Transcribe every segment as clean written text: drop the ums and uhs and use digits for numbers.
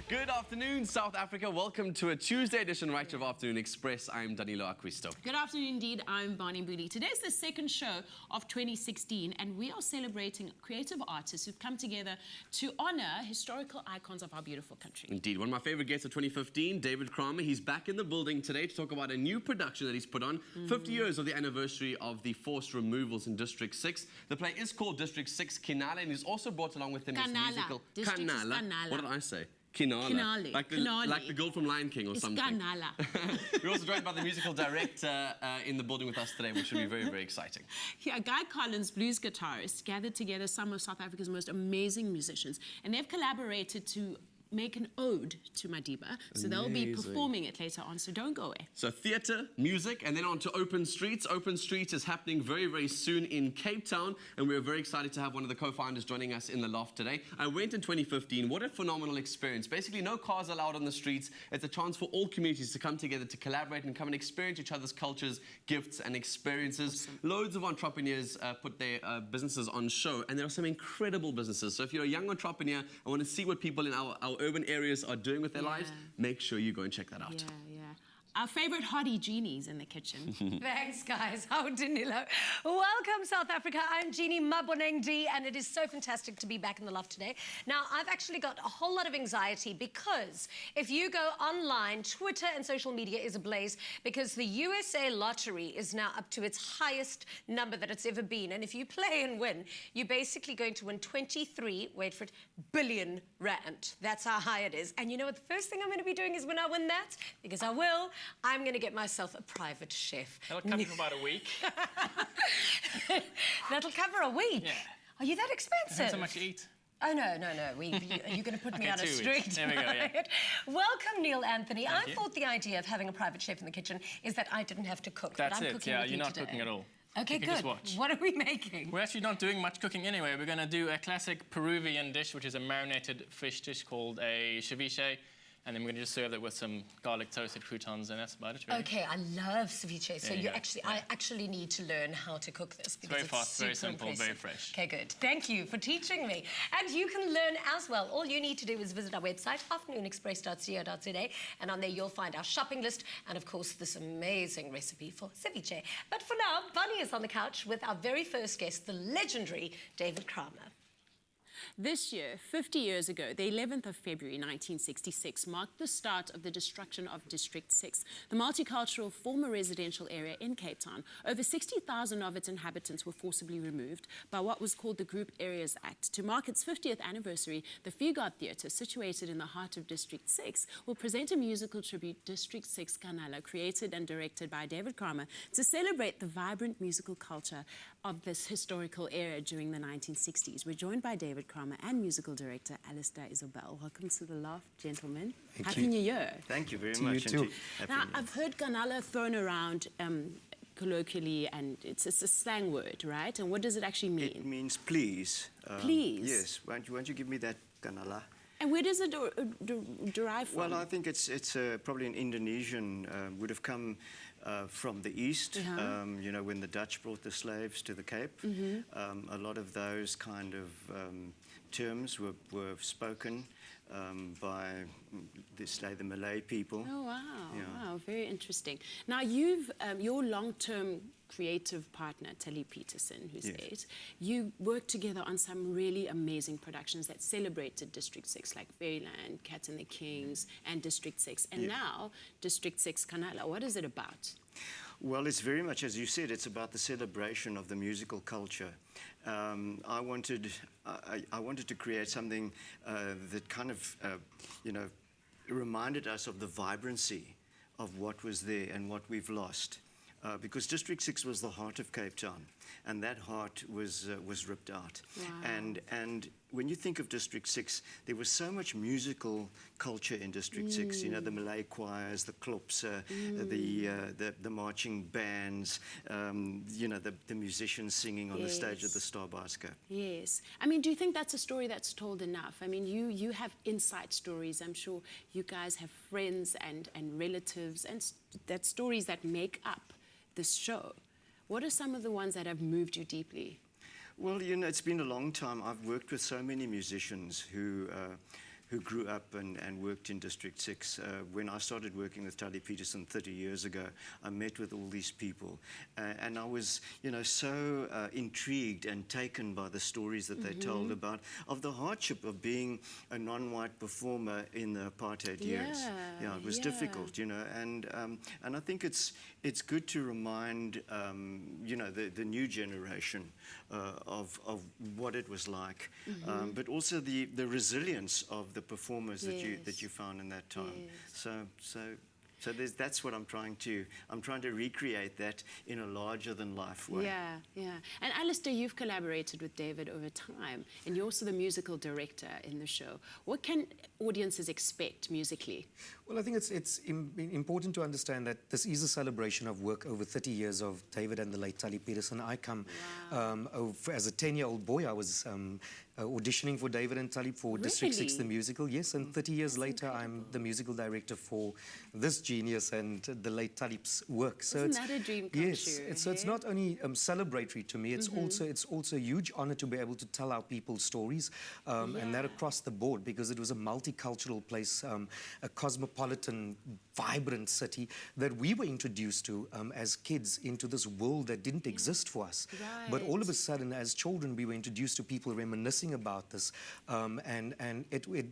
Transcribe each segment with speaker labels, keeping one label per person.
Speaker 1: Good afternoon, South Africa. Welcome to a Tuesday edition right of Afternoon Express. I'm Danilo Acquisto.
Speaker 2: Good afternoon indeed. I'm Barney Booty. Today's the second show of 2016 and we are celebrating creative artists who've come together to honor historical icons of our beautiful country.
Speaker 1: Indeed. One of my favorite guests of 2015, David Kramer. He's back in the building today to talk about a new production that he's put on. 50 years of the anniversary of the forced removals in District 6. The play is called District 6 Kanala, and he's also brought along with him his musical...
Speaker 2: Kanala.
Speaker 1: What did I say? Kinala. Like the girl from Lion King or
Speaker 2: it's
Speaker 1: something.
Speaker 2: Kanala.
Speaker 1: We're also joined by the musical director in the building with us today, which should be very, very exciting.
Speaker 2: Yeah, Guy Collins, blues guitarist, gathered together some of South Africa's most amazing musicians, and they've collaborated to make an ode to Madiba. So they'll be performing it later on, so don't go away.
Speaker 1: So theatre, music, and then on to Open Streets. Open Streets is happening very, very soon in Cape Town, and we're very excited to have one of the co-founders joining us in the loft today. I went in 2015. What a phenomenal experience. Basically, no cars allowed on the streets. It's a chance for all communities to come together to collaborate and come and experience each other's cultures, gifts, and experiences. Awesome. Loads of entrepreneurs put their businesses on show, and there are some incredible businesses. So if you're a young entrepreneur and want to see what people in our urban areas are doing with their lives, make sure you go and check that out.
Speaker 2: Our favourite hottie Jeannie's in the kitchen.
Speaker 3: Thanks, guys. How Danilo. Welcome, South Africa. I'm Jeannie Maboneng D, and it is so fantastic to be back in the loft today. Now, I've actually got a whole lot of anxiety because if you go online, Twitter and social media is ablaze because the USA lottery is now up to its highest number that it's ever been. And if you play and win, you're basically going to win 23, wait for it, billion rand. That's how high it is. And you know what the first thing I'm going to be doing is when I win that, because I will, I'm going to get myself a private chef.
Speaker 4: That'll cover for about a week.
Speaker 3: That'll cover a week?
Speaker 4: Yeah.
Speaker 3: Are you that expensive?
Speaker 4: Depends how much you eat.
Speaker 3: Oh, no. You're going to put me on a street.
Speaker 4: There we go, yeah.
Speaker 3: Welcome, Neill Anthony.
Speaker 4: Thank
Speaker 3: I
Speaker 4: you.
Speaker 3: thought the idea of having a private chef in the kitchen is that I didn't have to cook.
Speaker 4: That's
Speaker 3: but I'm
Speaker 4: it,
Speaker 3: cooking
Speaker 4: yeah.
Speaker 3: with
Speaker 4: You're
Speaker 3: you
Speaker 4: not
Speaker 3: today.
Speaker 4: cooking at all.
Speaker 3: Okay,
Speaker 4: you can
Speaker 3: good.
Speaker 4: Just watch.
Speaker 3: What are we making?
Speaker 4: We're actually not doing much cooking anyway. We're going to do a classic Peruvian dish, which is a marinated fish dish called a ceviche. And then we're going to just serve it with some garlic toasted croutons, and that's about it, really.
Speaker 3: Okay, I love ceviche. So
Speaker 4: I
Speaker 3: actually need to learn how to cook this because
Speaker 4: very fast, very simple,
Speaker 3: impressive.
Speaker 4: very fresh.
Speaker 3: Okay, good. Thank you for teaching me. And you can learn as well. All you need to do is visit our website, afternoonexpress.co.za, and on there you'll find our shopping list and, of course, this amazing recipe for ceviche. But for now, Bunny is on the couch with our very first guest, the legendary David Kramer.
Speaker 2: This year, 50 years ago, the 11th of February 1966, marked the start of the destruction of District 6, the multicultural former residential area in Cape Town. Over 60,000 of its inhabitants were forcibly removed by what was called the Group Areas Act. To mark its 50th anniversary, the Fugard Theatre, situated in the heart of District 6, will present a musical tribute, District 6 Kanala, created and directed by David Kramer, to celebrate the vibrant musical culture of this historical era during the 1960s. We're joined by David Kramer and musical director Alistair Izobell. Welcome to the loft, gentlemen. Happy New Year.
Speaker 5: Thank you very much.
Speaker 1: You too.
Speaker 2: Now, I've heard Kanala thrown around colloquially, and it's a slang word, right? And what does it actually mean?
Speaker 5: It means please.
Speaker 2: Please?
Speaker 5: Yes. Won't you give me that Kanala?
Speaker 2: And where does it derive from?
Speaker 5: Well, I think it's probably an Indonesian, would have come from the east, you know, when the Dutch brought the slaves to the Cape. A lot of those kind of terms were spoken by the Malay people.
Speaker 2: Oh, wow. Yeah. Wow, very interesting. Now, you've, your long-term creative partner, Tali Peterson, who's eight, you worked together on some really amazing productions that celebrated District 6, like Fairyland, Cat and the Kings, and District 6. And now, District 6 Kanala. What is it about?
Speaker 5: Well, it's very much, as you said, it's about the celebration of the musical culture. I wanted to create something that kind of, you know, reminded us of the vibrancy of what was there and what we've lost. Because District 6 was the heart of Cape Town, and that heart was ripped out.
Speaker 2: Wow.
Speaker 5: And when you think of District 6, there was so much musical culture in District 6. You know, the Malay choirs, the klops, the marching bands, you know, the musicians singing on the stage at the Star Bioscope.
Speaker 2: Yes. I mean, do you think that's a story that's told enough? I mean, you have inside stories. I'm sure you guys have friends and relatives and that stories that make up this show. What are some of the ones that have moved you deeply?
Speaker 5: Well, you know, it's been a long time. I've worked with so many musicians who who grew up and worked in District 6. When I started working with Tali Peterson 30 years ago, I met with all these people. And I was, so intrigued and taken by the stories that they told of the hardship of being a non-white performer in the apartheid years. Yeah, it was difficult, and I think it's good to remind, the new generation of what it was like, but also the resilience of the performers that you found in that time. So that's what I'm trying to recreate that in a larger than life way.
Speaker 2: Yeah. And Alistair, you've collaborated with David over time, and you're also the musical director in the show. What can audiences expect musically?
Speaker 6: Well, I think it's important to understand that this is a celebration of work over 30 years of David and the late Tali Peterson. I come as a 10-year-old boy. I was auditioning for David and Tali for District 6, the musical, yes. And 30 years later, I'm the musical director for this genius and the late Talib's work. So
Speaker 2: Isn't that a dream come true?
Speaker 6: So it's not only celebratory to me, it's also a huge honor to be able to tell our people's stories, and that across the board, because it was a multicultural place, a cosmopolitan, vibrant city that we were introduced to as kids into this world that didn't exist for us. But all of a sudden, as children, we were introduced to people reminiscing about this. And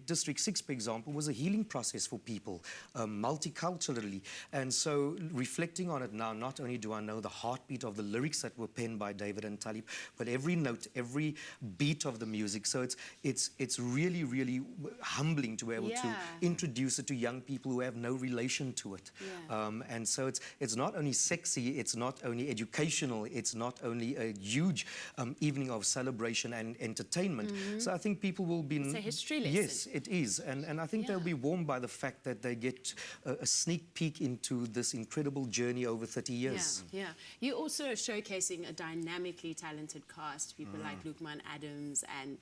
Speaker 6: District 6, for example, was a healing process for people, multiculturally. And so reflecting on it now, not only do I know the heartbeat of the lyrics that were penned by David and Talib, but every note, every beat of the music. So it's really, really humbling to be able to introduce it to young people who have no relation to it. And so it's not only sexy, it's not only educational, it's not only a huge evening of celebration and entertainment. So I think people will be...
Speaker 2: It's a history lesson.
Speaker 6: Yes, it is. And I think they'll be warmed by the fact that they get a sneak peek into this incredible journey over 30 years.
Speaker 2: Yeah. You're also showcasing a dynamically talented cast, people like Lukman Adams and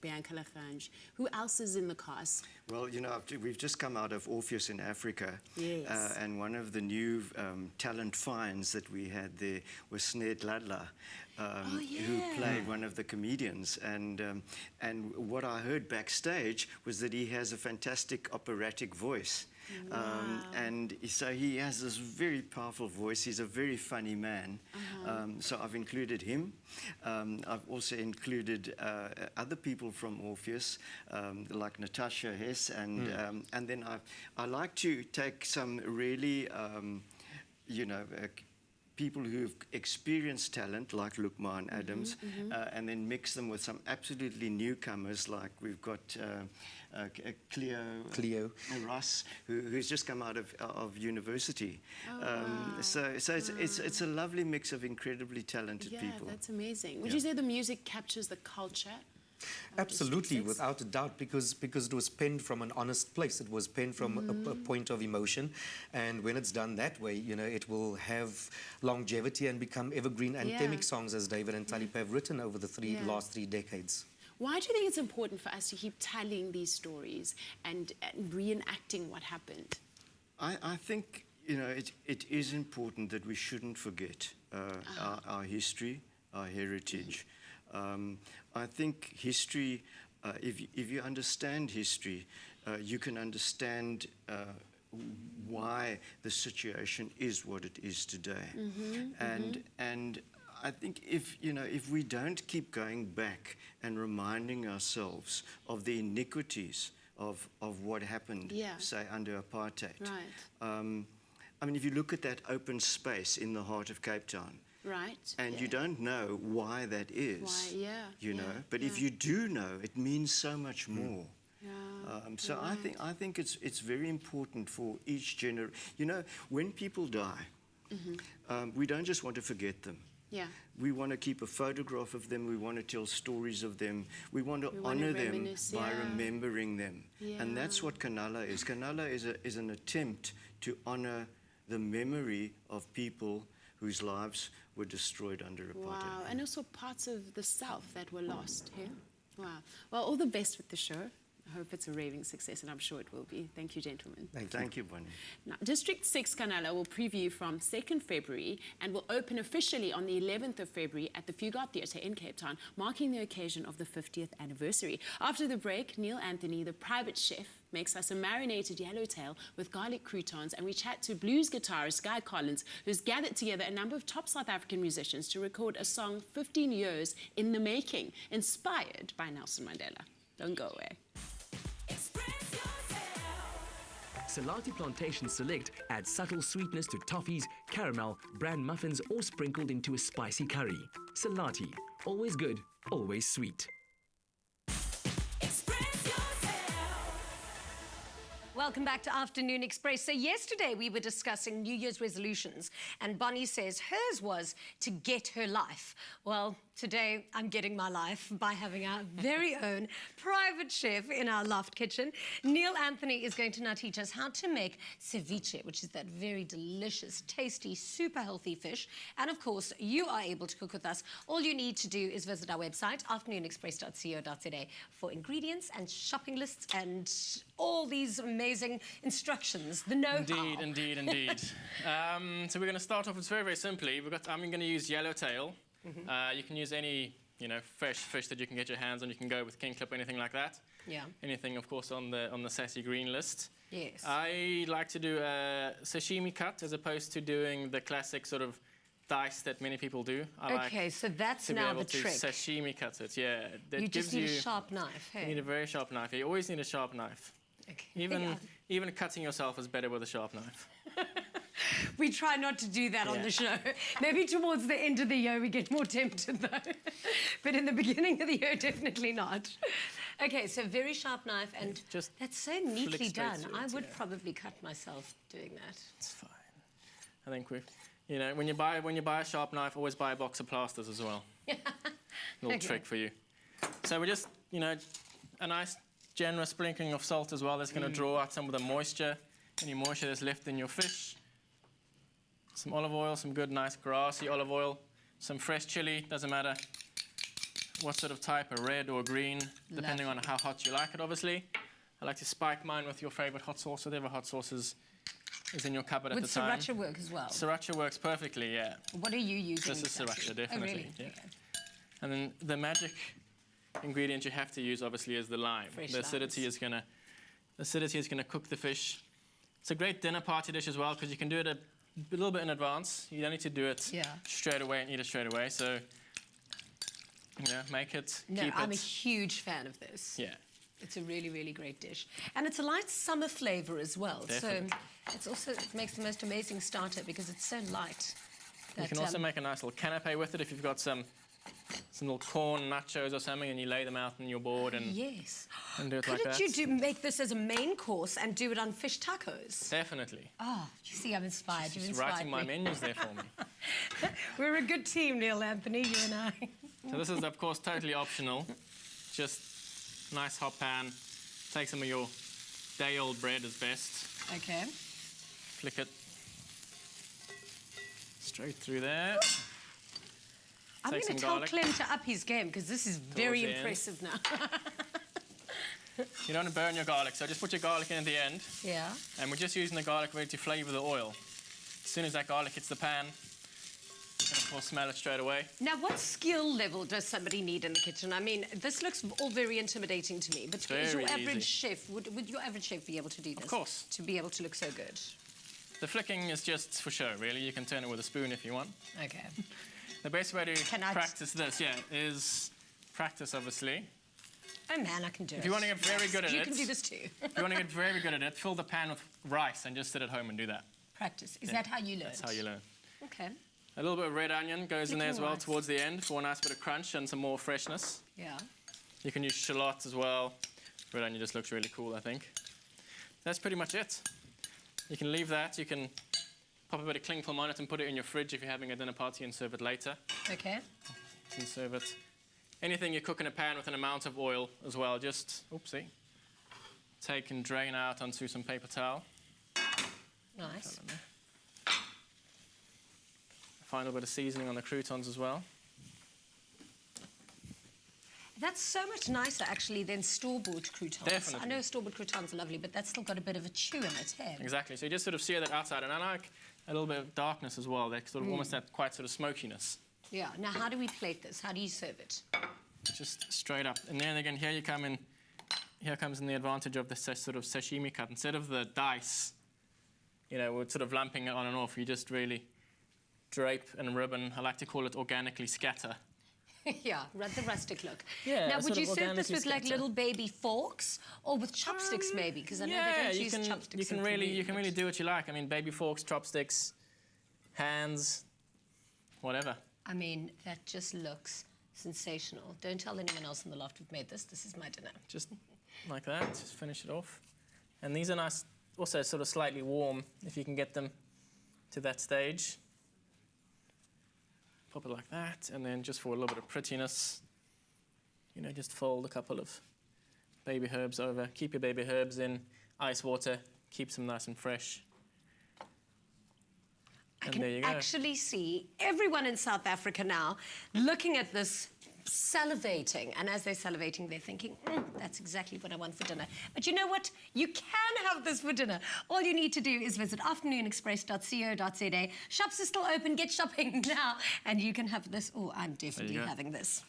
Speaker 2: Bianca Lagrange. Who else is in the cast?
Speaker 5: Well, we've just come out of Orpheus in Africa, and one of the new talent finds that we had there was Neill Anthony, who played one of the comedians. And what I heard backstage was that he has a fantastic operatic voice. And so he has this very powerful voice. He's a very funny man. So I've included him. I've also included other people from Orpheus, like Natasha Hess, and then I like to take some really, people who've experienced talent, like Lukman Adams, and then mix them with some absolutely newcomers, like we've got Cleo Russ, who's just come out of university. So it's a lovely mix of incredibly talented people.
Speaker 2: That's amazing. Would you say the music captures the culture?
Speaker 6: Absolutely, without a doubt, because it was penned from an honest place. It was penned from a point of emotion, and when it's done that way, it will have longevity and become evergreen anthemic songs, as David and Talib have written over the last 3 decades.
Speaker 2: Why do you think it's important for us to keep telling these stories and reenacting what happened?
Speaker 5: I think it is important that we shouldn't forget our history, our heritage. I think history, if you understand history, you can understand why the situation is what it is today. And I think if we don't keep going back and reminding ourselves of the iniquities of what happened, say, under apartheid. I mean, if you look at that open space in the heart of Cape Town, and you don't know why that is, but if you do know, it means so much more. So I think it's very important for each generation. When people die, we don't just want to forget them. We want to keep a photograph of them. We want to tell stories of them. We want to honor them by remembering them. And that's what Kanala is. Kanala is an attempt to honor the memory of people whose lives were destroyed under apartheid.
Speaker 2: Wow, and also parts of the South that were lost here. Wow. Well, all the best with the show. I hope it's a raving success, and I'm sure it will be. Thank you, gentlemen.
Speaker 5: Thank you, Bonnie.
Speaker 2: Now, District 6 Kanala will preview from 2nd February and will open officially on the 11th of February at the Fugard Theatre in Cape Town, marking the occasion of the 50th anniversary. After the break, Neill Anthony, the private chef, makes us a marinated yellowtail with garlic croutons, and we chat to blues guitarist Guy Collins, who's gathered together a number of top South African musicians to record a song 15 years in the making, inspired by Nelson Mandela. Don't go away.
Speaker 7: Salati Plantation Select adds subtle sweetness to toffees, caramel, bran muffins, or sprinkled into a spicy curry. Salati, always good, always sweet.
Speaker 3: Welcome back to Afternoon Express. So yesterday we were discussing New Year's resolutions, and Bonnie says hers was to get her life. Well, today I'm getting my life by having our very own private chef in our loft kitchen. Neill Anthony is going to now teach us how to make ceviche, which is that very delicious, tasty, super healthy fish. And of course, you are able to cook with us. All you need to do is visit our website, afternoonexpress.co.za, for ingredients and shopping lists and all these amazing instructions, the know-how.
Speaker 4: Indeed. So we're going to start off with very, very simply. I'm going to use yellowtail. You can use any, fresh fish that you can get your hands on. You can go with king clip, anything like that.
Speaker 3: Yeah.
Speaker 4: Anything, of course, on the sassy green list.
Speaker 3: Yes.
Speaker 4: I like to do a sashimi cut as opposed to doing the classic sort of dice that many people do.
Speaker 3: Okay, so that's now the trick.
Speaker 4: To sashimi cut it, yeah. That
Speaker 3: You
Speaker 4: gives
Speaker 3: just need a sharp knife, hey?
Speaker 4: You need a very sharp knife. You always need a sharp knife.
Speaker 3: Okay.
Speaker 4: Even cutting yourself is better with a sharp knife.
Speaker 3: We try not to do that on the show. Maybe towards the end of the year we get more tempted, though. But in the beginning of the year, definitely not. Okay, so very sharp knife, and
Speaker 4: just
Speaker 3: that's so neatly done.
Speaker 4: through
Speaker 3: I
Speaker 4: it,
Speaker 3: would probably cut myself doing that.
Speaker 4: It's fine. I think when you buy a sharp knife, always buy a box of plasters as well. Little trick for you. So we just, a nice generous sprinkling of salt as well. That's going to draw out some of the moisture, any moisture that's left in your fish. Some olive oil, some good, nice, grassy olive oil. Some fresh chili, doesn't matter what sort of type, a red or green, depending on how hot you like it, obviously. I like to spike mine with your favorite hot sauce, whatever hot sauce is in your cupboard at the time.
Speaker 3: Would sriracha work as well?
Speaker 4: Sriracha works perfectly, yeah.
Speaker 3: What are you using?
Speaker 4: This is sriracha, definitely.
Speaker 3: Oh, really?
Speaker 4: Yeah.
Speaker 3: Okay.
Speaker 4: And then the magic ingredient you have to use, obviously, is the lime. The acidity is gonna cook the fish. It's a great dinner party dish as well because you can do it a little bit in advance. You don't need to do it straight away and eat it straight away. So, make it, keep it.
Speaker 3: I'm a huge fan of this.
Speaker 4: Yeah.
Speaker 3: It's a really, really great dish. And it's a light summer flavour as well.
Speaker 4: Definitely.
Speaker 3: So it makes the most amazing starter because it's so light.
Speaker 4: You can also make a nice little canapé with it if you've got some little corn nachos or something and you lay them out on your board and,
Speaker 3: yes.
Speaker 4: and do it like that.
Speaker 3: Couldn't you make this as a main course and do it on fish tacos?
Speaker 4: Definitely.
Speaker 3: Oh, you see, I'm inspired. You've
Speaker 4: Just
Speaker 3: inspired
Speaker 4: writing my menus there for me.
Speaker 3: We're a good team, Neill Anthony, you and I.
Speaker 4: So this is, of course, totally optional. Just nice hot pan. Take some of your day-old bread is best.
Speaker 3: Okay.
Speaker 4: Flick it straight through there.
Speaker 3: I'm going to tell Clem to up his game because this is very impressive now.
Speaker 4: You don't want to burn your garlic, so just put your garlic in at the end.
Speaker 3: Yeah.
Speaker 4: And we're just using the garlic really to flavour the oil. As soon as that garlic hits the pan, you can of course smell it straight away.
Speaker 3: Now, what skill level does somebody need in the kitchen? I mean, this looks all very intimidating to me, but is your average chef, would your average chef be able to do this?
Speaker 4: Of course.
Speaker 3: To be able to look so good?
Speaker 4: The flicking is just for show, really. You can turn it with a spoon if you want.
Speaker 3: Okay.
Speaker 4: The best way to practice this, is practice, obviously.
Speaker 3: Oh, man, I can do it.
Speaker 4: If you want to get very good at it...
Speaker 3: You can do this too.
Speaker 4: If you want to get very good at it, fill the pan with rice and just sit at home and do that.
Speaker 3: Practice. Is that how you learn?
Speaker 4: That's how you learn.
Speaker 3: Okay.
Speaker 4: A little bit of red onion goes in there as well towards the end for a nice bit of crunch and some more freshness.
Speaker 3: Yeah.
Speaker 4: You can use shallots as well. Red onion just looks really cool, I think. That's pretty much it. You can leave that. You can pop a bit of cling film on it and put it in your fridge if you're having a dinner party and serve it later.
Speaker 3: Okay.
Speaker 4: You can serve it. Anything you cook in a pan with an amount of oil as well, just, oopsie, take and drain out onto some paper towel.
Speaker 3: Nice.
Speaker 4: Final bit of seasoning on the croutons as well.
Speaker 3: That's so much nicer, actually, than store-bought croutons.
Speaker 4: Definitely.
Speaker 3: I know store-bought croutons are lovely, but that's still got a bit of a chew in it, hey?
Speaker 4: Exactly. So you just sort of sear that outside, and I like a little bit of darkness as well. They sort of almost that quite sort of smokiness.
Speaker 3: Yeah. Now, how do we plate this? How do you serve it?
Speaker 4: Just straight up. And then again, here comes in the advantage of the sort of sashimi cut. Instead of the dice, you know, we're sort of lumping it on and off. You just really drape and ribbon. I like to call it organically scatter.
Speaker 3: Yeah, the rustic look.
Speaker 4: Yeah,
Speaker 3: now, would
Speaker 4: sort
Speaker 3: you
Speaker 4: of
Speaker 3: serve this
Speaker 4: organically
Speaker 3: with like
Speaker 4: scatter.
Speaker 3: little baby forks or with chopsticks maybe? Because I know they don't use chopsticks.
Speaker 4: You can really do what you like. I mean, baby forks, chopsticks, hands, whatever.
Speaker 3: I mean, that just looks sensational. Don't tell anyone else in the loft we've made this. This is my dinner.
Speaker 4: Just like that. Just finish it off. And these are nice, also sort of slightly warm if you can get them to that stage. Pop it like that, and then just for a little bit of prettiness, you know, just fold a couple of baby herbs over. Keep your baby herbs in ice water, keeps them nice and fresh. And there you go.
Speaker 3: I can actually see everyone in South Africa now looking at this, salivating. And as they're salivating, they're thinking, that's exactly what I want for dinner. But you know what? You can have this for dinner. All you need to do is visit afternoonexpress.co.za. Shops are still open. Get shopping now. And you can have this. Oh, I'm definitely having this.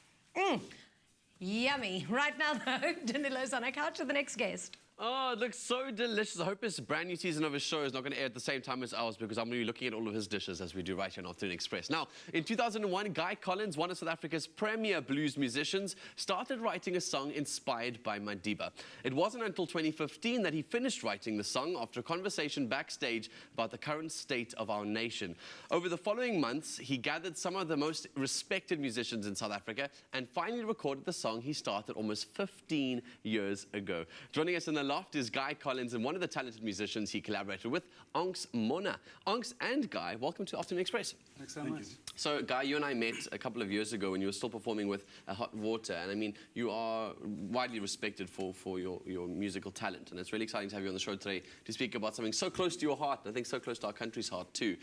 Speaker 3: Yummy. Right now, though, Danilo's on our couch with the next guest.
Speaker 1: Oh, it looks so delicious. I hope his brand new season of his show is not going to air at the same time as ours, because I'm going to be looking at all of his dishes as we do right here on Afternoon Express. Now, in 2001, Guy Collins, one of South Africa's premier blues musicians, started writing a song inspired by Madiba. It wasn't until 2015 that he finished writing the song after a conversation backstage about the current state of our nation. Over the following months, he gathered some of the most respected musicians in South Africa and finally recorded the song he started almost 15 years ago. Joining us in the loft is Guy Collins and one of the talented musicians he collaborated with, Onks Mona. Onks and Guy, welcome to Afternoon Express.
Speaker 8: Thanks so much.
Speaker 1: So, Guy, you and I met a couple of years ago when you were still performing with Hot Water, and I mean, you are widely respected for your musical talent, and it's really exciting to have you on the show today to speak about something so close to your heart, and I think so close to our country's heart too.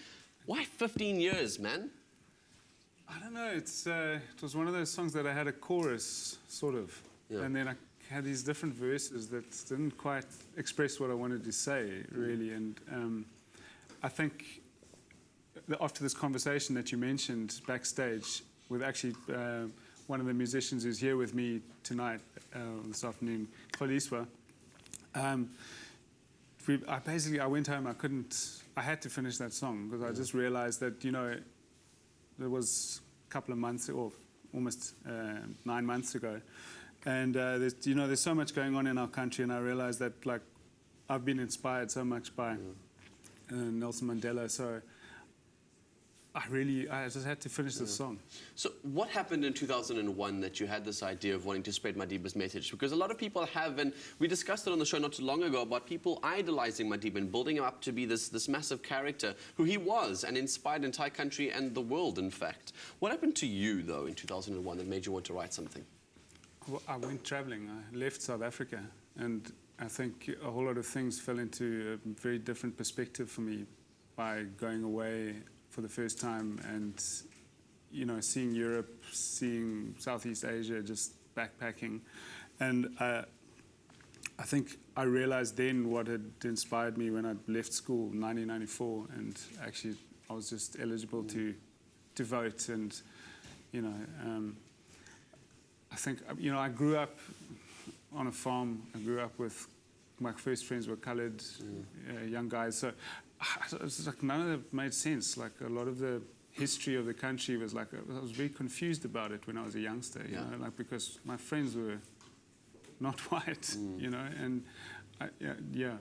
Speaker 1: Why 15 years, man?
Speaker 8: I don't know, it was one of those songs that I had a chorus, sort of, and then I had these different verses that didn't quite express what I wanted to say, really. And I think that after this conversation that you mentioned backstage with actually one of the musicians who's here with me tonight, this afternoon, Kholiswa, I went home, I had to finish that song because I just realized that, you know, there was a couple of months, or almost 9 months ago, and there's so much going on in our country, and I realized that, like, I've been inspired so much by Nelson Mandela, so I just had to finish this song.
Speaker 1: So what happened in 2001 that you had this idea of wanting to spread Madiba's message? Because a lot of people have, and we discussed it on the show not too long ago, about people idolizing Madiba and building him up to be this massive character who he was and inspired entire country and the world, in fact. What happened to you, though, in 2001 that made you want to write something?
Speaker 8: Well, I went traveling. I left South Africa, and I think a whole lot of things fell into a very different perspective for me by going away for the first time and, you know, seeing Europe, seeing Southeast Asia, just backpacking. And I think I realized then what had inspired me when I left school in 1994, and actually I was just eligible to vote, and, you know, I think, you know, I grew up on a farm. I grew up with, my first friends were colored young guys. So it was like none of it made sense. Like a lot of the history of the country was like, I was very confused about it when I was a youngster, you know, like because my friends were not white, you know, and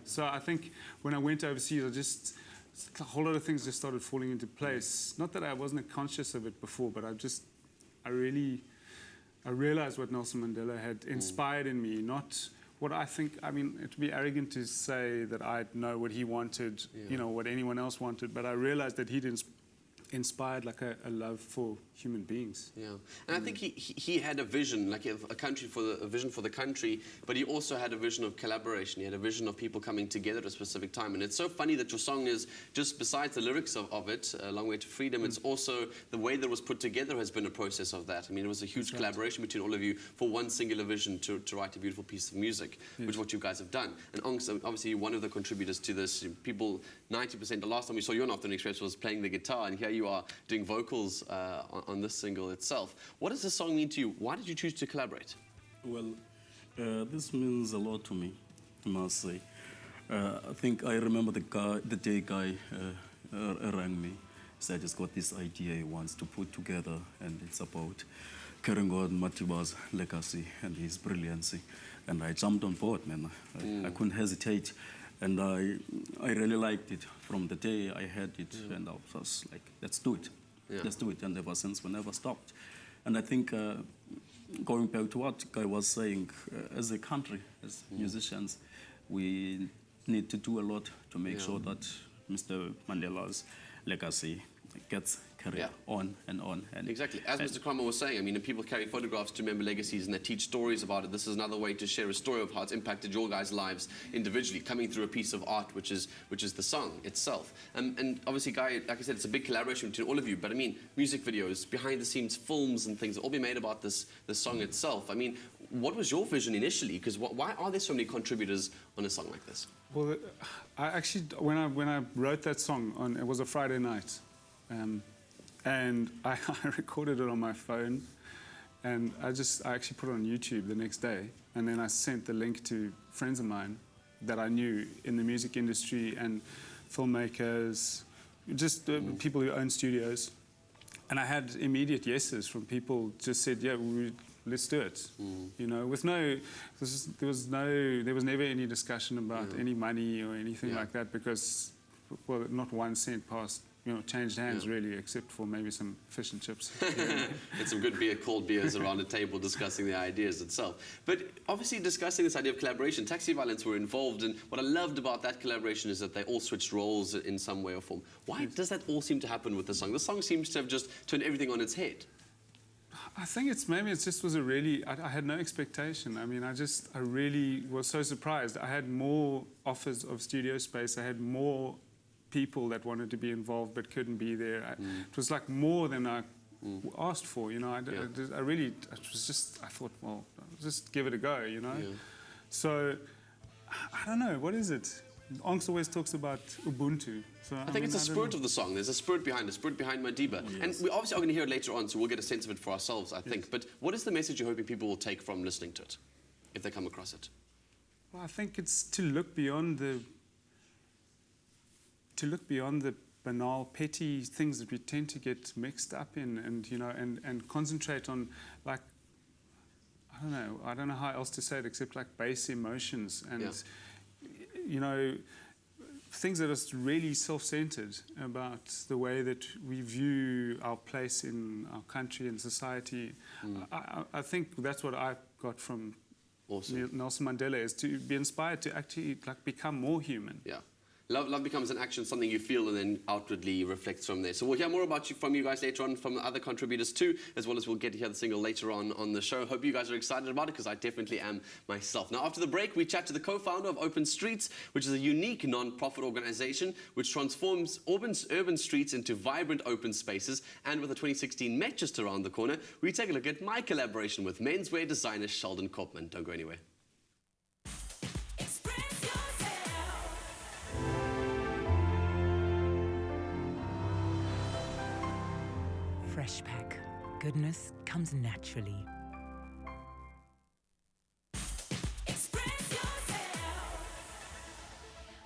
Speaker 8: So I think when I went overseas, a whole lot of things just started falling into place. Not that I wasn't conscious of it before, but I realized what Nelson Mandela had inspired in me, not what I think. I mean, it would be arrogant to say that I know what he wanted, you know, what anyone else wanted, but I realized that he'd inspired like a love for human beings.
Speaker 1: Yeah, and I think he had a vision, like a vision for the country, but he also had a vision of collaboration. He had a vision of people coming together at a specific time. And it's so funny that your song is, just besides the lyrics of it, A Long Way to Freedom, it's also the way that it was put together has been a process of that. I mean, it was a huge collaboration between all of you for one singular vision to write a beautiful piece of music, which is what you guys have done. And obviously, you're one of the contributors to this. People, 90%, the last time we saw you on Afternoon Express was playing the guitar, and here you are doing vocals on this single itself. What does this song mean to you? Why did you choose to collaborate?
Speaker 9: Well, this means a lot to me, I must say. I think I remember the day guy rang me. So I just got this idea he wants to put together, and it's about carrying on Matiba's legacy and his brilliancy. And I jumped on board, man. I couldn't hesitate. And I really liked it from the day I heard it, and I was like, let's do it.
Speaker 1: Yeah.
Speaker 9: Let's do it. And ever since, we never stopped. And I think, going back to what Guy was saying, as a country, as musicians, we need to do a lot to make sure that Mr. Mandela's legacy gets carried on and on. And
Speaker 1: exactly. As Mr. Kramer was saying, I mean, people carry photographs to remember legacies and they teach stories about it. This is another way to share a story of how it's impacted your guys' lives individually, coming through a piece of art, which is the song itself. And obviously, Guy, like I said, it's a big collaboration between all of you. But I mean, music videos, behind-the-scenes films and things, all be made about this song itself. I mean, what was your vision initially? Because why are there so many contributors on a song like this?
Speaker 8: Well, I actually, when I wrote that song, it was a Friday night. And I recorded it on my phone, and I actually put it on YouTube the next day, and then I sent the link to friends of mine that I knew in the music industry and filmmakers, just people who own studios, and I had immediate yeses from people. Just said, yeah, let's do it. You know, with there was never any discussion about any money or anything like that, because, well, not 1 cent passed. Changed hands really, except for maybe some fish and chips.
Speaker 1: And some good cold beers around a table discussing the ideas itself. But obviously discussing this idea of collaboration, Taxi Violence were involved, and what I loved about that collaboration is that they all switched roles in some way or form. Why does that all seem to happen with the song? The song seems to have just turned everything on its head.
Speaker 8: I think it just was I had no expectation. I mean, I really was so surprised. I had more offers of studio space. I had more people that wanted to be involved but couldn't be there. It was like more than I asked for, I thought, well, just give it a go, So, I don't know, what is it? Onks always talks about Ubuntu. So,
Speaker 1: I think it's the spirit of the song. There's a spirit behind Madiba.
Speaker 9: Yes.
Speaker 1: And we obviously are going to hear it later on, so we'll get a sense of it for ourselves, I think. But what is the message you're hoping people will take from listening to it, if they come across it?
Speaker 8: Well, I think it's to look beyond the banal, petty things that we tend to get mixed up in, and concentrate on, like, I don't know how else to say it except like base emotions and, things that are really self-centered about the way that we view our place in our country and society. I think that's what I got from Nelson Mandela, is to be inspired to actually become more human.
Speaker 1: Yeah. Love becomes an action, something you feel and then outwardly reflects from there. So we'll hear more from you guys later on, from other contributors too, as well as we'll get to hear the single later on the show. Hope you guys are excited about it, because I definitely am myself. Now, after the break, we chat to the co-founder of Open Streets, which is a unique non-profit organization which transforms urban streets into vibrant open spaces. And with the 2016 Met just around the corner, we take a look at my collaboration with menswear designer Sheldon Kopman. Don't go anywhere.
Speaker 10: Fresh Pack. Goodness comes naturally.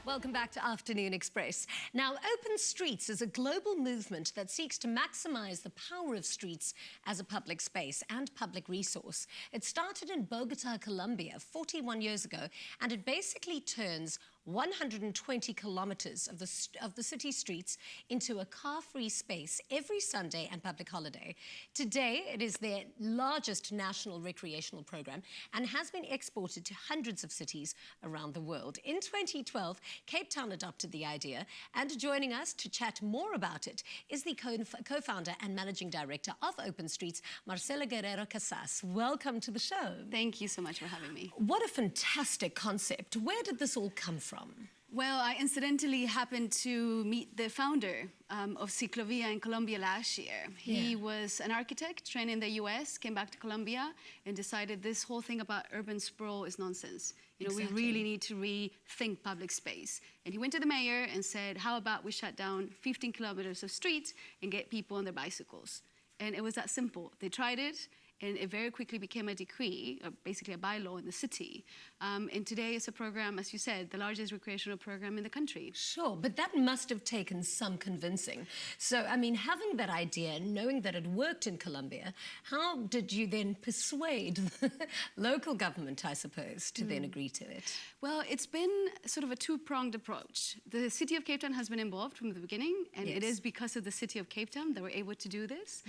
Speaker 3: Welcome back to Afternoon Express. Now, Open Streets is a global movement that seeks to maximize the power of streets as a public space and public resource. It started in Bogota, Colombia, 41 years ago, and it basically turns 120 kilometers of the city streets into a car-free space every Sunday and public holiday. Today, it is their largest national recreational program and has been exported to hundreds of cities around the world. In 2012, Cape Town adopted the idea, and joining us to chat more about it is the co-founder and managing director of Open Streets, Marcela Guerrero Casas. Welcome to the show.
Speaker 11: Thank you so much for having me.
Speaker 3: What a fantastic concept. Where did this all come from?
Speaker 11: Well, I incidentally happened to meet the founder of Ciclovia in Colombia last year. He was an architect trained in the US, came back to Colombia and decided this whole thing about urban sprawl is nonsense. You know, we really need to rethink public space. And he went to the mayor and said, how about we shut down 15 kilometers of streets and get people on their bicycles? And it was that simple. They tried it. And it very quickly became a decree, basically a bylaw in the city. And today it's a program, as you said, the largest recreational program in the country.
Speaker 3: Sure, but that must have taken some convincing. So, I mean, having that idea, knowing that it worked in Colombia, how did you then persuade the local government, I suppose, to then agree to it?
Speaker 11: Well, it's been sort of a two-pronged approach. The city of Cape Town has been involved from the beginning, and it is because of the city of Cape Town that we're able to do this.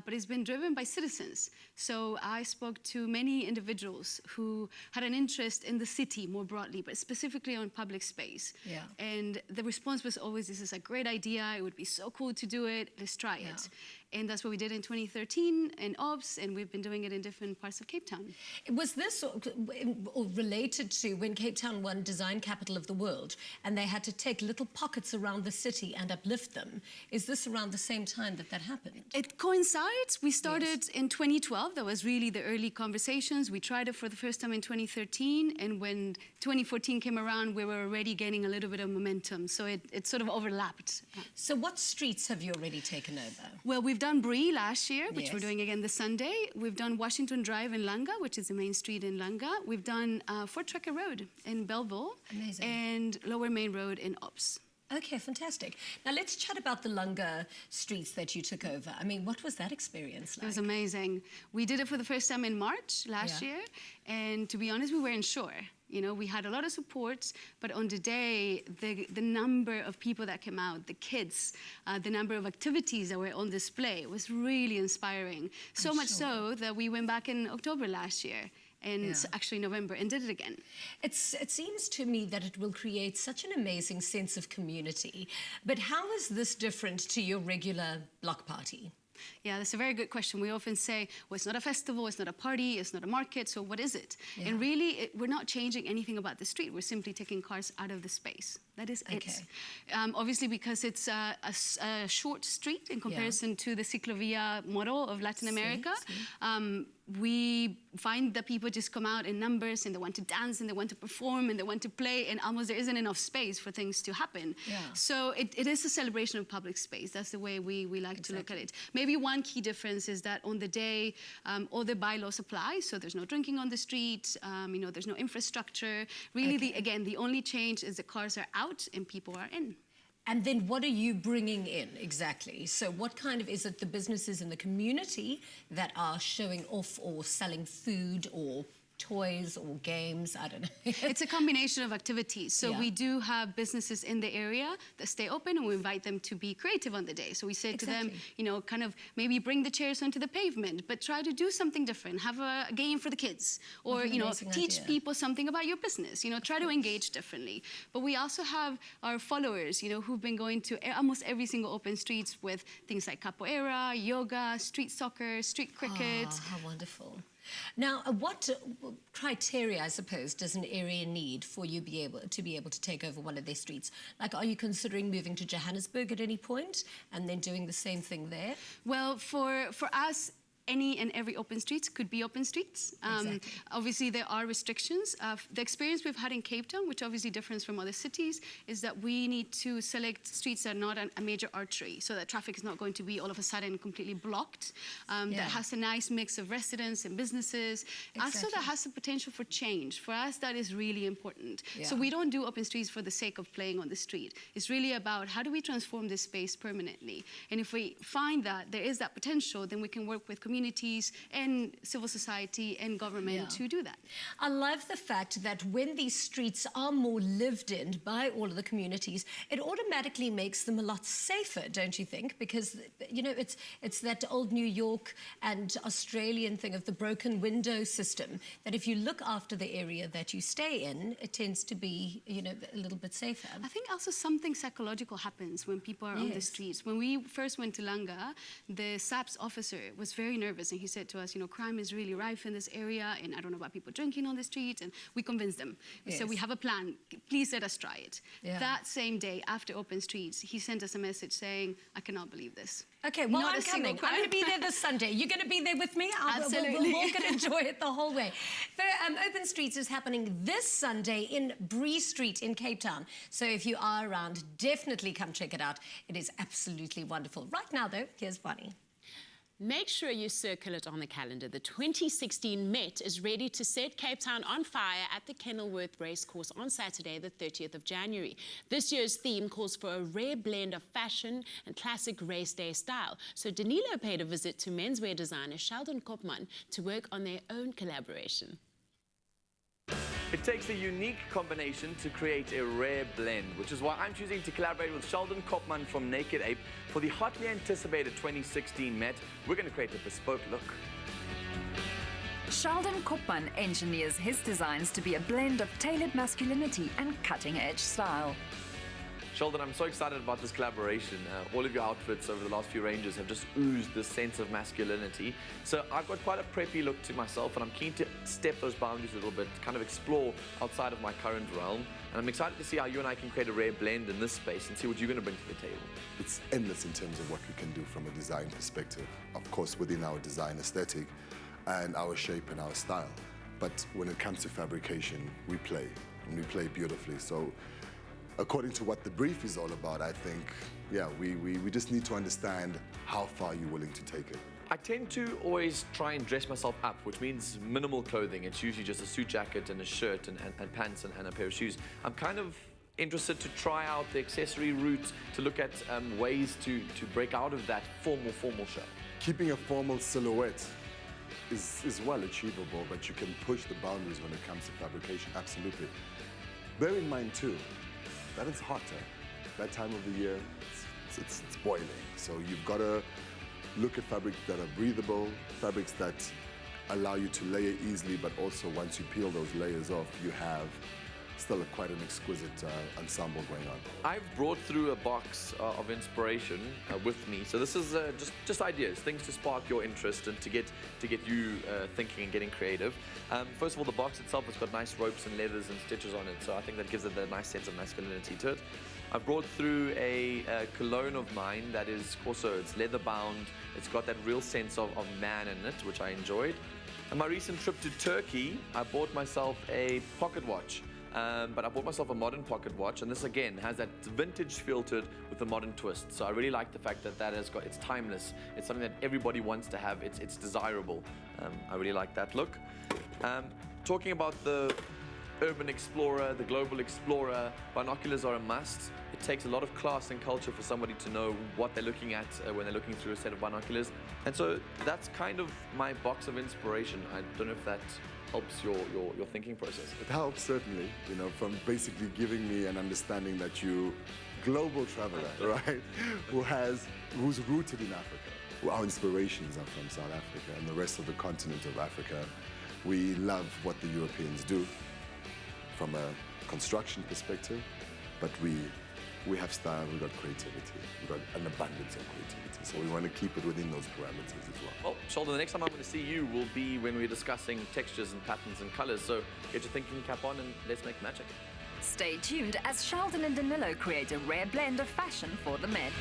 Speaker 11: But it's been driven by citizens. So I spoke to many individuals who had an interest in the city more broadly, but specifically on public space. And the response was always, this is a great idea, it would be so cool to do it, let's try it. And that's what we did in 2013 in Ops, and we've been doing it in different parts of Cape Town.
Speaker 3: Was this related to when Cape Town won Design Capital of the World, and they had to take little pockets around the city and uplift them? Is this around the same time that that happened?
Speaker 11: It coincides. We started in 2012. That was really the early conversations. We tried it for the first time in 2013, and when 2014 came around, we were already gaining a little bit of momentum. So it sort of overlapped.
Speaker 3: So what streets have you already taken over?
Speaker 11: Well, we've done Bree last year, which we're doing again this Sunday. We've done Washington Drive in Langa, which is the main street in Langa. We've done Fort Tracker Road in Belleville.
Speaker 3: Amazing.
Speaker 11: And Lower Main Road in Ops.
Speaker 3: Okay, fantastic. Now let's chat about the Langa streets that you took over. I mean, what was that experience like?
Speaker 11: It was amazing. We did it for the first time in March last year, and to be honest, we weren't sure. You know, we had a lot of support, but on the day, the number of people that came out, the kids, the number of activities that were on display was really inspiring. So much so that we went back in October last year. And actually November, and did it again.
Speaker 3: It seems to me that it will create such an amazing sense of community. But how is this different to your regular block party?
Speaker 11: Yeah, that's a very good question. We often say, well, it's not a festival, it's not a party, it's not a market, so what is it? And really, we're not changing anything about the street. We're simply taking cars out of the space. That is it. Obviously, because it's a short street in comparison to the Ciclovia model of Latin America, we find that people just come out in numbers and they want to dance and they want to perform and they want to play, and almost there isn't enough space for things to happen. So it is a celebration of public space. That's the way we like to look at it. Maybe one key difference is that on the day, all the bylaws apply, so there's no drinking on the street, you know, there's no infrastructure. Really, the only change is the cars are out and people are in.
Speaker 3: And then what are you bringing in exactly? So what kind of, is it the businesses in the community that are showing off or selling food or toys or games? I don't know.
Speaker 11: It's a combination of activities. So we do have businesses in the area that stay open, and we invite them to be creative on the day. So we say to them, you know, kind of maybe bring the chairs onto the pavement, but try to do something different. Have a game for the kids, or, you know, teach people something about your business. You know, try to engage differently. But we also have our followers, you know, who've been going to almost every single Open Streets with things like capoeira, yoga, street soccer, street cricket.
Speaker 3: Oh, how wonderful. Now, what criteria, I suppose, does an area need for you to be able to take over one of their streets? Like, are you considering moving to Johannesburg at any point and then doing the same thing there?
Speaker 11: Well, for us, any and every Open Streets could be Open Streets. Obviously, there are restrictions. The experience we've had in Cape Town, which obviously differs from other cities, is that we need to select streets that are not a major artery, so that traffic is not going to be all of a sudden completely blocked. That has a nice mix of residents and businesses. Also, that has the potential for change. For us, that is really important. So we don't do Open Streets for the sake of playing on the street. It's really about how do we transform this space permanently. And if we find that there is that potential, then we can work with communities communities and civil society and government to do that.
Speaker 3: I love the fact that when these streets are more lived in by all of the communities, it automatically makes them a lot safer, don't you think? Because, you know, it's that old New York and Australian thing of the broken window system, that if you look after the area that you stay in, it tends to be, you know, a little bit safer.
Speaker 11: I think also something psychological happens when people are on the streets. When we first went to Langa, the SAPS officer was very nervous, and he said to us, you know, crime is really rife in this area, and I don't know about people drinking on the streets, and we convinced them. We said, we have a plan, please let us try it. That same day, after Open Streets, he sent us a message saying, I cannot believe this.
Speaker 3: Okay, well,
Speaker 11: Not
Speaker 3: I'm
Speaker 11: a single
Speaker 3: coming. I'm going to be there this Sunday. You're going to be there with me?
Speaker 11: Absolutely.
Speaker 3: We're all going to enjoy it the whole way. Open Streets is happening this Sunday in Bree Street in Cape Town. So if you are around, definitely come check it out. It is absolutely wonderful. Right now, though, here's Bonnie.
Speaker 2: Make sure you circle it on the calendar. The 2016 Met is ready to set Cape Town on fire at the Kenilworth Racecourse on Saturday, the 30th of January. This year's theme calls for a rare blend of fashion and classic race day style. So Danilo paid a visit to menswear designer Sheldon Kopman to work on their own collaboration.
Speaker 12: It takes a unique combination to create a rare blend, which is why I'm choosing to collaborate with Sheldon Kopman from Naked Ape for the hotly anticipated 2016 Met. We're going to create a bespoke look.
Speaker 13: Sheldon Kopman engineers his designs to be a blend of tailored masculinity and cutting-edge style.
Speaker 12: Sheldon, I'm so excited about this collaboration. All of your outfits over the last few ranges have just oozed this sense of masculinity. So I've got quite a preppy look to myself, and I'm keen to step those boundaries a little bit, kind of explore outside of my current realm. And I'm excited to see how you and I can create a rare blend in this space and see what you're going to bring to the table.
Speaker 14: It's endless in terms of what we can do from a design perspective. Of course, within our design aesthetic and our shape and our style. But when it comes to fabrication, we play, and we play beautifully. So according to what the brief is all about, I think, yeah, we just need to understand how far you're willing to take it.
Speaker 12: I tend to always try and dress myself up, which means minimal clothing. It's usually just a suit jacket and a shirt and pants and a pair of shoes. I'm kind of interested to try out the accessory route, to look at ways to break out of that formal show.
Speaker 14: Keeping a formal silhouette is well achievable, but you can push the boundaries when it comes to fabrication, absolutely. Bear in mind too, that it's hotter. That time of the year, it's boiling. So you've got to look at fabrics that are breathable, fabrics that allow you to layer easily, but also once you peel those layers off, you have still quite an exquisite ensemble going on.
Speaker 12: I've brought through a box of inspiration with me. So this is just ideas, things to spark your interest and to get you thinking and getting creative. First of all, the box itself has got nice ropes and leathers and stitches on it, so I think that gives it a nice sense of masculinity to it. I've brought through a cologne of mine that is also, it's leather bound. It's got that real sense of man in it, which I enjoyed. On my recent trip to Turkey, I bought myself a pocket watch. But I bought myself a modern pocket watch, and this again has that vintage feel to it with a modern twist. So I really like the fact that it's timeless. It's something that everybody wants to have. It's desirable. I really like that look. Talking about the urban explorer, the global explorer, binoculars are a must. It takes a lot of class and culture for somebody to know what they're looking at when they're looking through a set of binoculars. And so that's kind of my box of inspiration. I don't know if that helps your thinking process.
Speaker 14: It helps, certainly, you know, from basically giving me an understanding that you global traveler, right, who's rooted in Africa. Well, our inspirations are from South Africa and the rest of the continent of Africa. We love what the Europeans do from a construction perspective, but we have style, we've got creativity, we've got an abundance of creativity. So we want to keep it within those parameters as well.
Speaker 12: Well, Sheldon, the next time I'm going to see you will be when we're discussing textures and patterns and colors. So get your thinking cap on and let's make magic.
Speaker 13: Stay tuned as Sheldon and Danilo create a rare blend of fashion for the Met.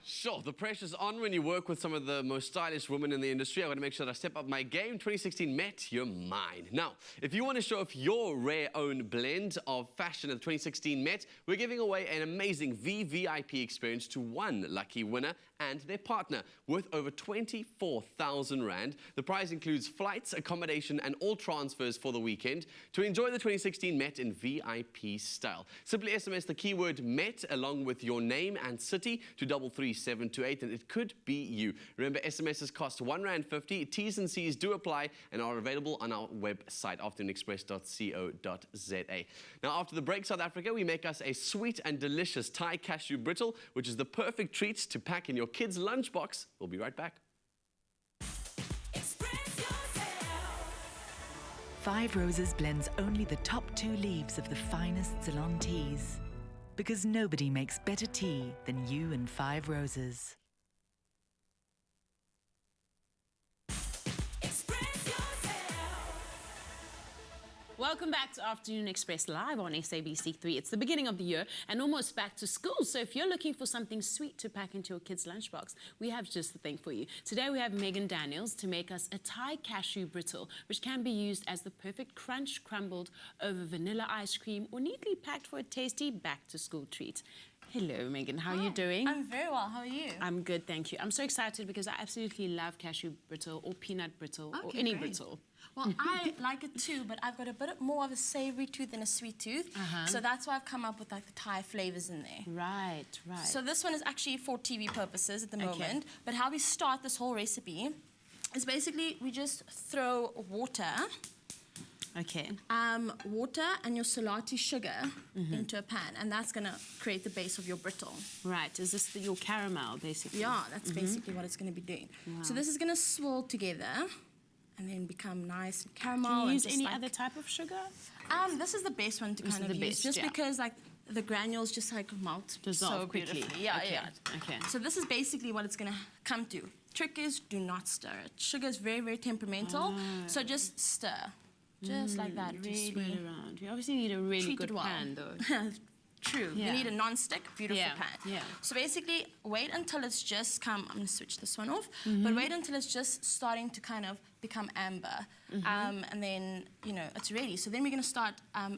Speaker 1: Sure, the pressure's on when you work with some of the most stylish women in the industry. I've got to make sure that I step up my game. 2016 Met, you're mine. Now, if you want to show off your rare own blend of fashion at the 2016 Met, we're giving away an amazing VVIP experience to one lucky winner and their partner worth over 24,000 Rand. The prize includes flights, accommodation, and all transfers for the weekend to enjoy the 2016 Met in VIP style. Simply SMS the keyword Met along with your name and city to 3377. 728, and it could be you. Remember, SMSs cost R1.50. T's and C's do apply and are available on our website, afternoonexpress.co.za. Now, after the break, South Africa, we make us a sweet and delicious Thai cashew brittle, which is the perfect treat to pack in your kid's lunchbox. We'll be right back.
Speaker 15: Five Roses blends only the top 2 leaves of the finest Ceylon teas. Because nobody makes better tea than you and Five Roses.
Speaker 2: Welcome back to Afternoon Express live on SABC3. It's the beginning of the year and almost back to school. So if you're looking for something sweet to pack into your kid's lunchbox, we have just the thing for you. Today we have Megan Daniels to make us a Thai cashew brittle, which can be used as the perfect crunch crumbled over vanilla ice cream or neatly packed for a tasty back-to-school treat. Hello, Megan. How are you doing?
Speaker 16: I'm very well. How are you?
Speaker 2: I'm good, thank you. I'm so excited because I absolutely love cashew brittle or peanut brittle or any brittle.
Speaker 16: Well, I like it too, but I've got a bit more of a savoury tooth than a sweet tooth. So that's why I've come up with like the Thai flavours in there.
Speaker 2: Right, right.
Speaker 16: So this one is actually for TV purposes at the moment. But how we start this whole recipe is basically we just throw water. Water and your salati sugar into a pan, and that's going to create the base of your brittle.
Speaker 2: Right. Is this your caramel, basically?
Speaker 16: Yeah, that's basically what it's going to be doing.
Speaker 2: Wow.
Speaker 16: So this is going to swirl together and then become nice and caramel.
Speaker 2: Can you use
Speaker 16: and
Speaker 2: any other type of sugar?
Speaker 16: This is the best one to kind of use, just because like the granules just like melt
Speaker 2: dissolve
Speaker 16: so
Speaker 2: quickly.
Speaker 16: beautifully. Yeah,
Speaker 2: okay.
Speaker 16: yeah.
Speaker 2: Okay.
Speaker 16: So this is basically what it's going to come to. Trick is do not stir it. Sugar is very, very temperamental, so just stir. Just like that, really.
Speaker 2: Just swirl around. You obviously need a really good pan, though.
Speaker 16: True.
Speaker 2: Yeah.
Speaker 16: You need a non-stick, beautiful pan.
Speaker 2: Yeah.
Speaker 16: So basically, wait until it's just I'm going to switch this one off, but wait until it's just starting to kind of become amber. And then, you know, it's ready. So then we're going to start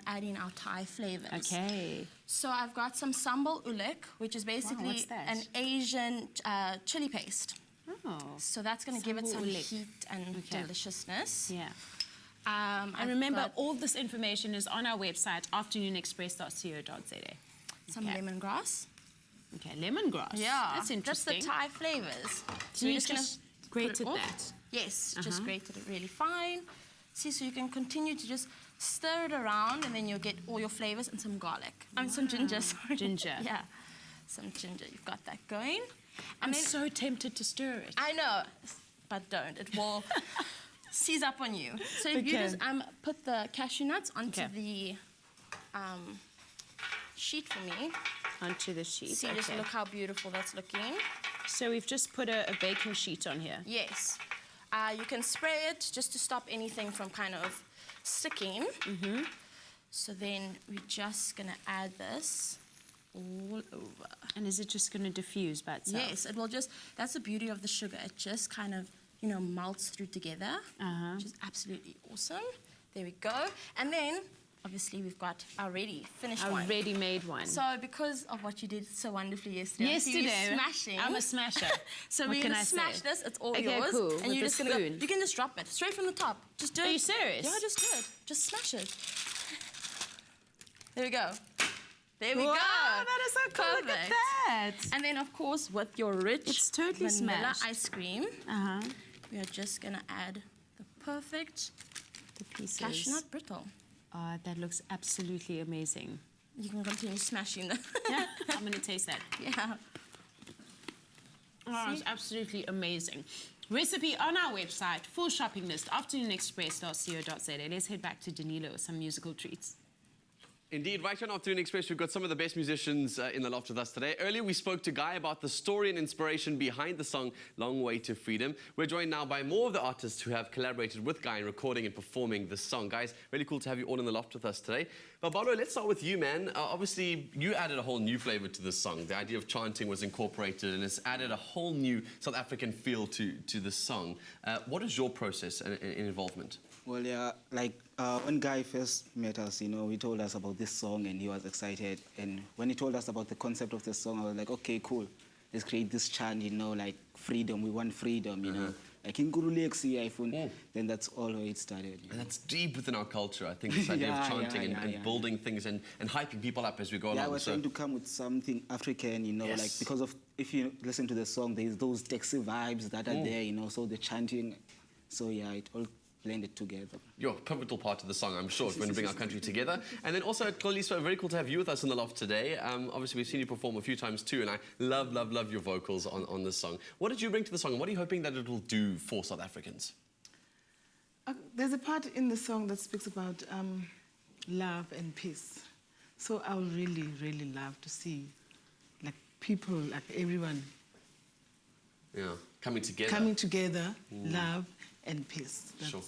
Speaker 16: adding our Thai flavors.
Speaker 2: Okay.
Speaker 16: So I've got some sambal ulik, which is basically an Asian chili paste.
Speaker 2: Oh.
Speaker 16: So that's going to give it some heat and deliciousness.
Speaker 2: Yeah. And remember, all this information is on our website, afternoonexpress.co.za.
Speaker 16: Some lemongrass.
Speaker 2: Okay, lemongrass.
Speaker 16: Yeah.
Speaker 2: That's interesting.
Speaker 16: That's the Thai flavours.
Speaker 2: So you just grated that?
Speaker 16: Yes, just grated it really fine. See, so you can continue to just stir it around and then you'll get all your flavours and some garlic. I mean, some ginger, sorry.
Speaker 2: Ginger.
Speaker 16: Yeah, some ginger. You've got that going.
Speaker 2: I'm so tempted to stir it.
Speaker 16: I know, but don't. It will seize up on you. So if you just put the cashew nuts onto the sheet for me.
Speaker 2: Onto the sheet.
Speaker 16: See, just look how beautiful that's looking.
Speaker 2: So we've just put a baking sheet on here.
Speaker 16: Yes. You can spray it just to stop anything from kind of sticking. So then we're just going to add this all over.
Speaker 2: And is it just going to diffuse by itself?
Speaker 16: Yes, it will just, that's the beauty of the sugar. It just kind of, you know, melts through together, which is absolutely awesome. There we go. And then, obviously, we've got our finished one.
Speaker 2: Our ready-made one.
Speaker 16: So because of what you did so wonderfully yesterday.
Speaker 2: Yesterday?
Speaker 16: Smashing.
Speaker 2: I'm a smasher.
Speaker 16: So we're going to smash this. It's all yours.
Speaker 2: Okay, cool.
Speaker 16: And you're just going to go, you can just drop it straight from the top. Just do it.
Speaker 2: Are you serious?
Speaker 16: Yeah, just do it. Just smash it. There we go. There we go.
Speaker 2: Wow, that is so cool. Look at that.
Speaker 16: And then, of course, with your rich
Speaker 2: vanilla
Speaker 16: smashed ice cream, we are just going to add the perfect cashew nut brittle.
Speaker 2: That looks absolutely amazing.
Speaker 16: You can continue smashing them.
Speaker 2: Yeah, I'm going to taste that.
Speaker 16: Yeah.
Speaker 2: Oh, it's absolutely amazing. Recipe on our website, full shopping list, afternoonexpress.co.za. Let's head back to Danilo with some musical treats.
Speaker 1: Indeed, right here on Afternoon Express, we've got some of the best musicians in the loft with us today. Earlier, we spoke to Guy about the story and inspiration behind the song Long Way to Freedom. We're joined now by more of the artists who have collaborated with Guy in recording and performing this song. Guys, really cool to have you all in the loft with us today. But Balo, let's start with you, man. Obviously, you added a whole new flavor to this song. The idea of chanting was incorporated, and it's added a whole new South African feel to the song. What is your process and involvement?
Speaker 17: Well, yeah, like when Guy first met us, you know, he told us about this song and he was excited. And when he told us about the concept of the song, I was like, okay, cool. Let's create this chant, you know, like freedom. We want freedom, you know. like Nkululeko Siyayifuna, then that's all where it started.
Speaker 1: And that's deep within our culture, I think, this idea of chanting and building things and hyping people up as we go along.
Speaker 17: Yeah, we're trying to come with something African, you know, like because of, if you listen to the song, there's those taxi vibes that are there, you know, so the chanting, so yeah, it all blended together.
Speaker 1: You're a pivotal part of the song, I'm sure, if we're going to bring our country together. And then also, Xolisa, very cool to have you with us in the loft today. Obviously, we've seen you perform a few times too, and I love, love, love your vocals on this song. What did you bring to the song, and what are you hoping that it will do for South Africans?
Speaker 18: There's a part in the song that speaks about love and peace. So I would really, really love to see, like, people, like everyone.
Speaker 1: Yeah, coming together.
Speaker 18: Coming together, love and peace. That's
Speaker 1: sure.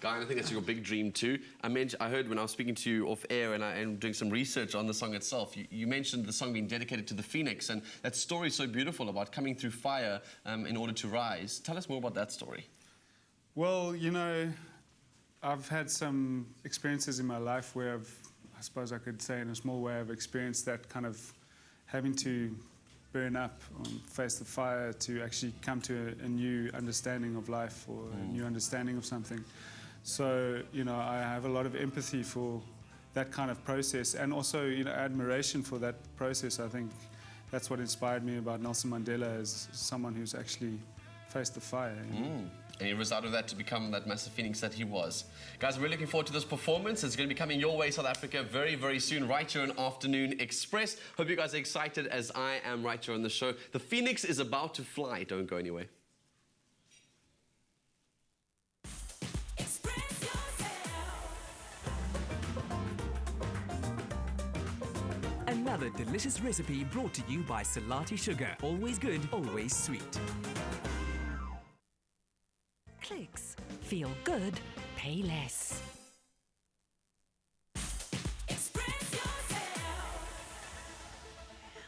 Speaker 1: Guy, I think that's your big dream too. I heard when I was speaking to you off air and doing some research on the song itself, you mentioned the song being dedicated to the phoenix, and that story is so beautiful about coming through fire in order to rise. Tell us more about that story.
Speaker 8: Well, you know, I've had some experiences in my life where I suppose I could say in a small way, I've experienced that kind of having to burn up, face the fire to actually come to a new understanding of life or a new understanding of something. So, you know, I have a lot of empathy for that kind of process and also, you know, admiration for that process. I think that's what inspired me about Nelson Mandela as someone who's actually faced the fire. You know?
Speaker 1: And he rose out of that to become that massive phoenix that he was. Guys, we're looking forward to this performance. It's going to be coming your way, South Africa, very, very soon, right here on Afternoon Express. Hope you guys are excited as I am right here on the show. The phoenix is about to fly. Don't go anywhere.
Speaker 7: Another delicious recipe brought to you by Salati Sugar. Always good, always sweet.
Speaker 15: Clicks. Feel good, pay less.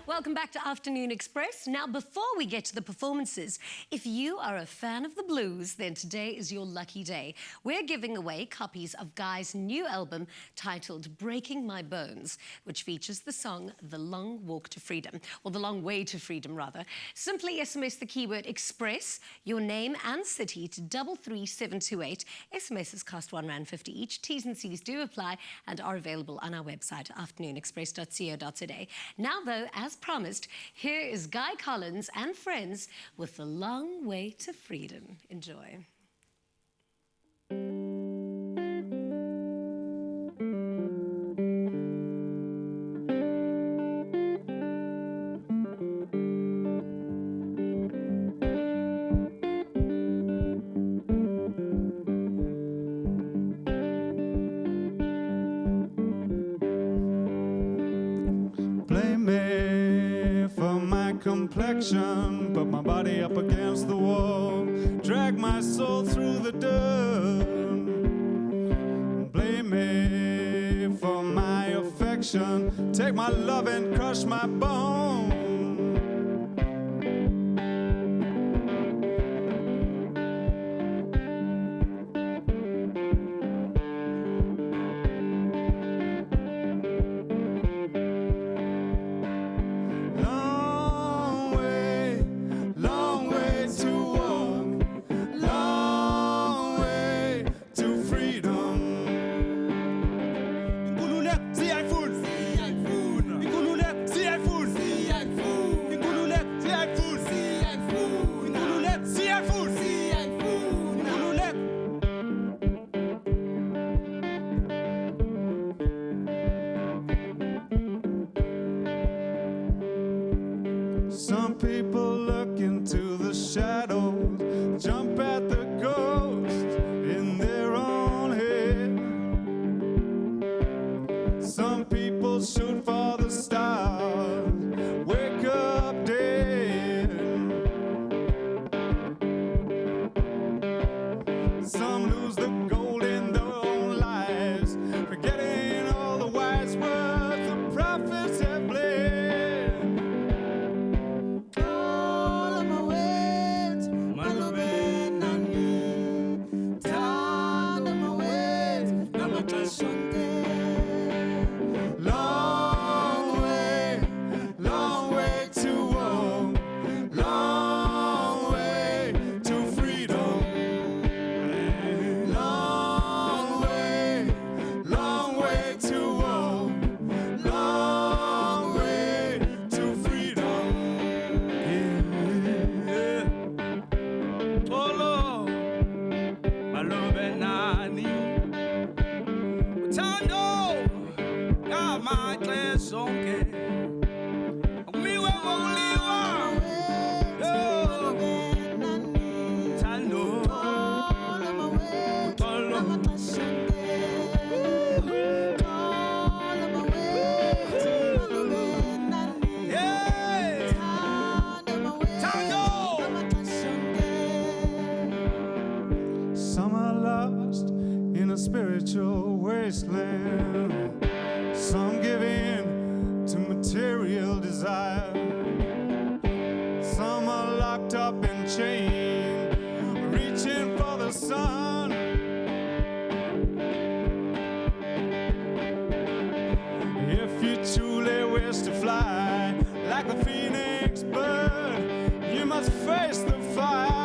Speaker 3: Welcome back to Afternoon Express. Now, before we get to the performances, if you are a fan of the blues, then today is your lucky day. We're giving away copies of Guy's new album titled Breaking My Bones, which features the song The Long Walk to Freedom, or The Long Way to Freedom, rather. Simply SMS the keyword Express, your name and city to 33728. SMSs cost R1.50 each. T's and C's do apply and are available on our website, afternoonexpress.co.za. Now, though, as promised, here is Guy Collins and friends with The Long Way to Freedom. Enjoy.
Speaker 19: Complexion, put my body up against the wall, drag my soul through the dirt. Blame me for my affection, take my love and crush my bone. Some people look into the shadows, jump at the ghost in their own head. Some people shoot for the stars, wake up dead. Some lose the gold in their own lives, forgetting all the wise words the prophets have bled. Oh, wasteland. Some give in to material desire. Some are locked up in chains, reaching for the sun. If you truly wish to fly like the phoenix bird, you must face the fire.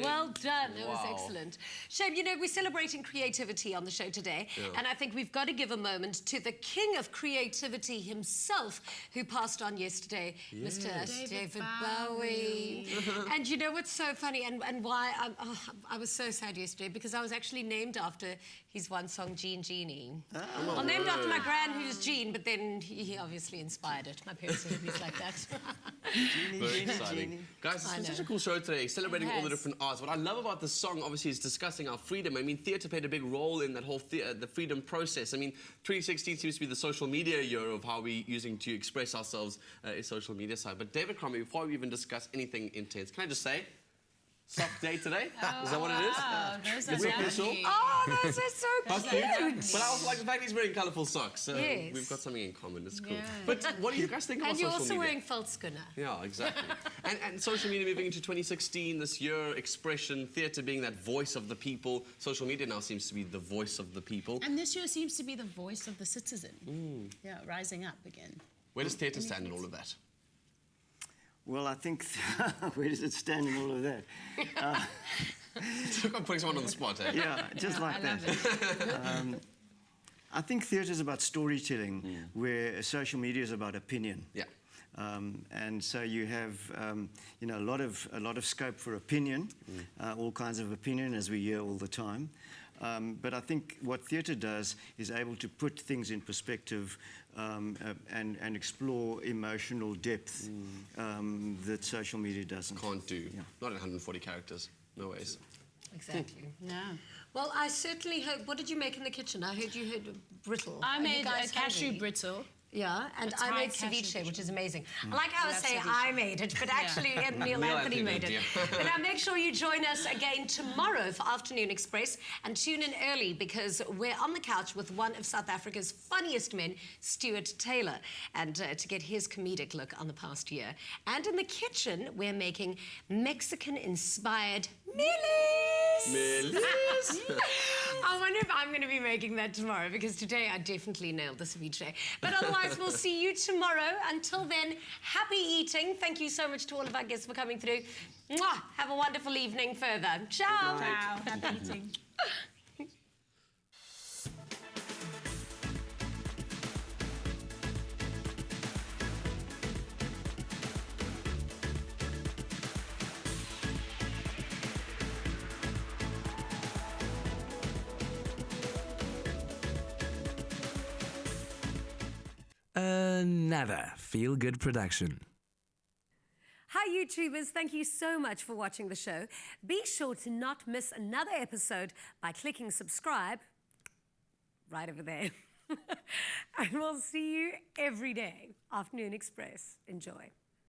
Speaker 3: Well done. That was
Speaker 1: Wow.
Speaker 3: excellent. Shame, you know, we're celebrating creativity on the show today, and I think we've got to give a moment to the king of creativity himself, who passed on yesterday, Mr. David Bowie. And you know what's so funny, and why I was so sad yesterday, because I was actually named after his one song, Jean Genie.
Speaker 1: Oh,
Speaker 3: I'm named after my gran, who's Jean, but then he obviously inspired it. My parents are movies like that.
Speaker 1: Very exciting. Guys, it's been such a cool show today, celebrating all the different arts. What I love about this song, obviously, is discussing our freedom. I mean, theatre played a big role in that whole the freedom process. I mean, 2016 seems to be the social media year of how we're using to express ourselves in social media side. But David Kramer, before we even discuss anything intense, can I just say, sock day today? Is that what it is?
Speaker 2: Wow, those
Speaker 1: It's
Speaker 2: are
Speaker 1: official.
Speaker 2: lovely.
Speaker 3: Oh, those are so
Speaker 1: How
Speaker 3: cute.
Speaker 1: But I also like the fact he's wearing colourful socks. So
Speaker 3: Yes.
Speaker 1: we've got something in common. It's cool.
Speaker 3: Yeah.
Speaker 1: But what do you guys think about
Speaker 3: And
Speaker 1: social
Speaker 3: you're also
Speaker 1: media?
Speaker 3: wearing Feldskuna.
Speaker 1: Yeah, exactly. and social media moving into 2016, this year, expression, theatre being that voice of the people. Social media now seems to be the voice of the people.
Speaker 2: And this year seems to be the voice of the citizen. Yeah, rising up again.
Speaker 1: Where does theatre stand in all of that?
Speaker 5: Well, I think, where does it stand in all of that?
Speaker 1: I'm putting someone on the spot, eh?
Speaker 5: Yeah, just like that. I think theatre is about storytelling, where social media is about opinion.
Speaker 1: Yeah.
Speaker 5: And so you have, you know, a lot of scope for opinion, all kinds of opinion, as we hear all the time. But I think what theatre does is able to put things in perspective and explore emotional depth that social media doesn't.
Speaker 1: Can't do. Not in 140 characters. No ways.
Speaker 3: Exactly.
Speaker 2: Yeah.
Speaker 3: Well, I certainly heard. What did you make in the kitchen? I heard you had brittle.
Speaker 2: I
Speaker 3: Are you
Speaker 2: made a
Speaker 3: guys
Speaker 2: cashew
Speaker 3: hungry?
Speaker 2: brittle.
Speaker 3: Yeah, and
Speaker 2: A
Speaker 3: I
Speaker 2: Thai
Speaker 3: made
Speaker 2: cashew
Speaker 3: ceviche,
Speaker 2: brittle.
Speaker 3: which is amazing. I like how I
Speaker 2: Love
Speaker 3: say
Speaker 2: ceviche.
Speaker 3: I made it, but actually Neill
Speaker 1: Neill
Speaker 3: Anthony
Speaker 1: Anthony
Speaker 3: made
Speaker 1: did,
Speaker 3: it.
Speaker 1: yeah.
Speaker 3: But now make sure you join us again tomorrow for Afternoon Express, and tune in early because we're on the couch with one of South Africa's funniest men, Stuart Taylor, and to get his comedic look on the past year. And in the kitchen, we're making Mexican-inspired Millis.
Speaker 1: Millis.
Speaker 3: I wonder if I'm going to be making that tomorrow, because today I definitely nailed the ceviche. But otherwise, we'll see you tomorrow. Until then, happy eating. Thank you so much to all of our guests for coming through. Mwah! Have a wonderful evening further. Ciao.
Speaker 2: Ciao. Happy eating.
Speaker 7: Another feel-good production.
Speaker 20: Hi YouTube.
Speaker 3: YouTubers, thank you so much for watching the show. Be sure to not miss another episode by clicking subscribe right over there. And we'll see you every day. Afternoon Express. Enjoy.